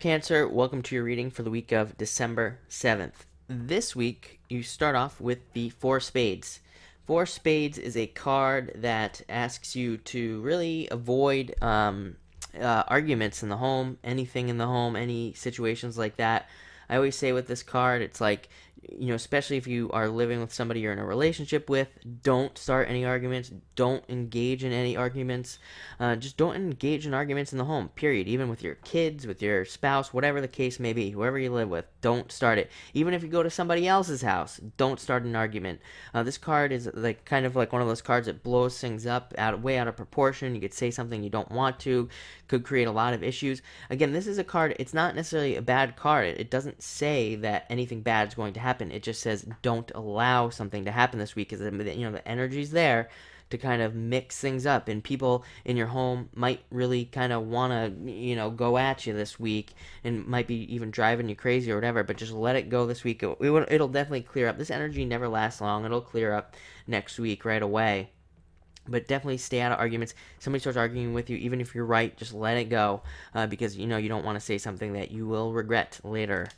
Cancer. Welcome to your reading for the week of December 7th. This week, you start off with the Four Spades. Four Spades is a card that asks you to really avoid arguments in the home, anything in the home, any situations like that. I always say with this card, it's like, especially if you are living with somebody you're in a relationship with, don't start any arguments. Don't engage in any arguments. Just don't engage in arguments in the home, period. Even with your kids, with your spouse, whatever the case may be, whoever you live with, don't start it. Even if you go to somebody else's house, don't start an argument. This card is like kind of like one of those cards that blows things up way out of proportion. You could say something you don't want to, could create a lot of issues. Again, this is a card, it's not necessarily a bad card. It doesn't say that anything bad is going to happen. It just says don't allow something to happen this week, because the energy's there to kind of mix things up, and people in your home might really kind of want to go at you this week, and might be even driving you crazy or whatever. But just let it go this week. It'll definitely clear up. This energy never lasts long. It'll clear up next week right away. But definitely stay out of arguments. Somebody starts arguing with you, even if you're right, just let it go, because you don't want to say something that you will regret later.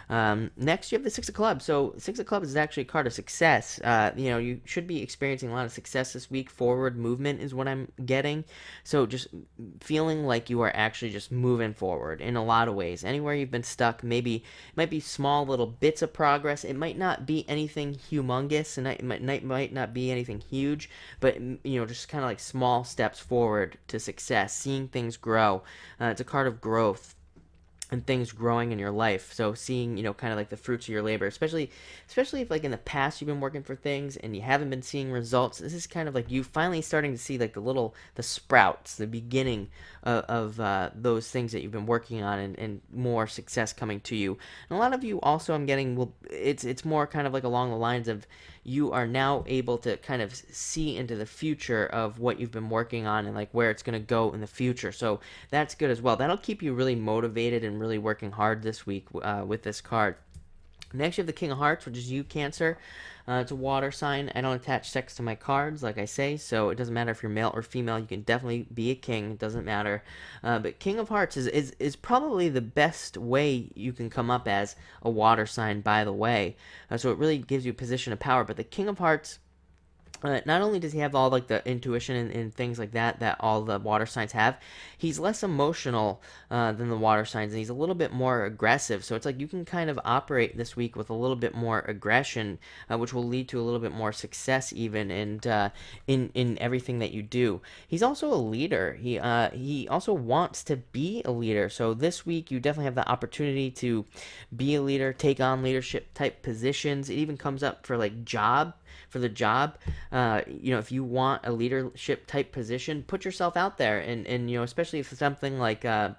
Next, you have the Six of Clubs. So Six of Clubs is actually a card of success. You should be experiencing a lot of success this week. Forward movement is what I'm getting. So just feeling like you are actually just moving forward in a lot of ways. Anywhere you've been stuck, maybe it might be small little bits of progress. It might not be anything humongous, and it might not be anything huge, but just kind of like small steps forward to success, seeing things grow. It's a card of growth and things growing in your life. So seeing, kind of like the fruits of your labor, especially if like in the past you've been working for things and you haven't been seeing results. This is kind of like you finally starting to see like the sprouts, the beginning of those things that you've been working on, and more success coming to you. And a lot of you also, I'm getting, it's more kind of like along the lines of you are now able to kind of see into the future of what you've been working on and like where it's going to go in the future. So that's good as well. That'll keep you really motivated and really working hard this week with this card. Next, you have the King of Hearts, which is you, Cancer. It's a water sign. I don't attach sex to my cards, like I say, so it doesn't matter if you're male or female. You can definitely be a king. It doesn't matter. But King of Hearts is probably the best way you can come up as a water sign, by the way. So it really gives you a position of power. But the King of Hearts, not only does he have all like the intuition and things like that all the water signs have, he's less emotional than the water signs, and he's a little bit more aggressive. So it's like you can kind of operate this week with a little bit more aggression, which will lead to a little bit more success even, and in everything that you do. He's also a leader. He also wants to be a leader. So this week you definitely have the opportunity to be a leader, take on leadership type positions. It even comes up for like for the job. If you want a leadership type position, put yourself out there, and especially if something like a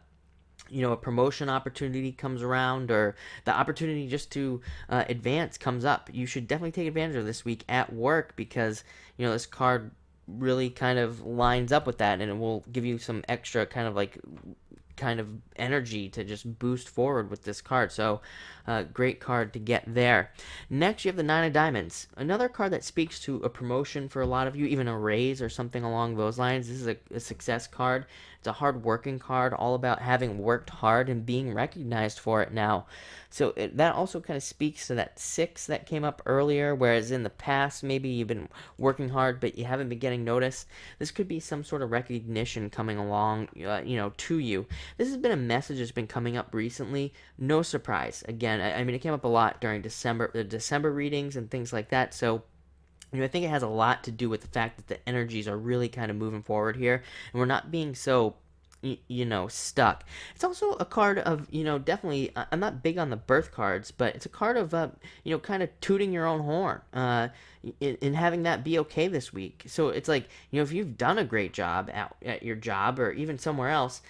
promotion opportunity comes around, or the opportunity just to advance comes up, you should definitely take advantage of this week at work, because this card really kind of lines up with that, and it will give you some extra kind of energy to just boost forward with this card. So great card to get there. Next, you have the Nine of Diamonds, another card that speaks to a promotion for a lot of you, even a raise or something along those lines. This is a success card. It's a hard working card, all about having worked hard and being recognized for it now. So that also kind of speaks to that 6 that came up earlier, whereas in the past maybe you've been working hard but you haven't been getting noticed. This could be some sort of recognition coming along to you. This has been a message that's been coming up recently. No surprise. Again, I mean, it came up a lot during the December readings and things like that. So I think it has a lot to do with the fact that the energies are really kind of moving forward here, and we're not being so stuck. It's also a card of, definitely, I'm not big on the birth cards, but it's a card of, kind of tooting your own horn, in having that be okay this week. So it's like, if you've done a great job at your job or even somewhere else,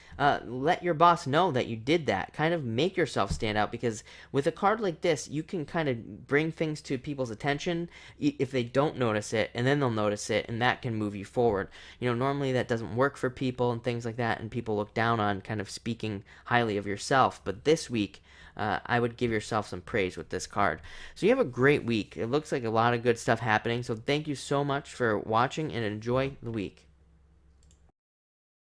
let your boss know that you did that. Kind of make yourself stand out, because with a card like this, you can kind of bring things to people's attention if they don't notice it, and then they'll notice it, and that can move you forward. Normally that doesn't work for people and things like that, and people look down on kind of speaking highly of yourself. But this week, I would give yourself some praise with this card. So you have a great week. It looks like a lot of good stuff happening. So thank you so much for watching, and enjoy the week.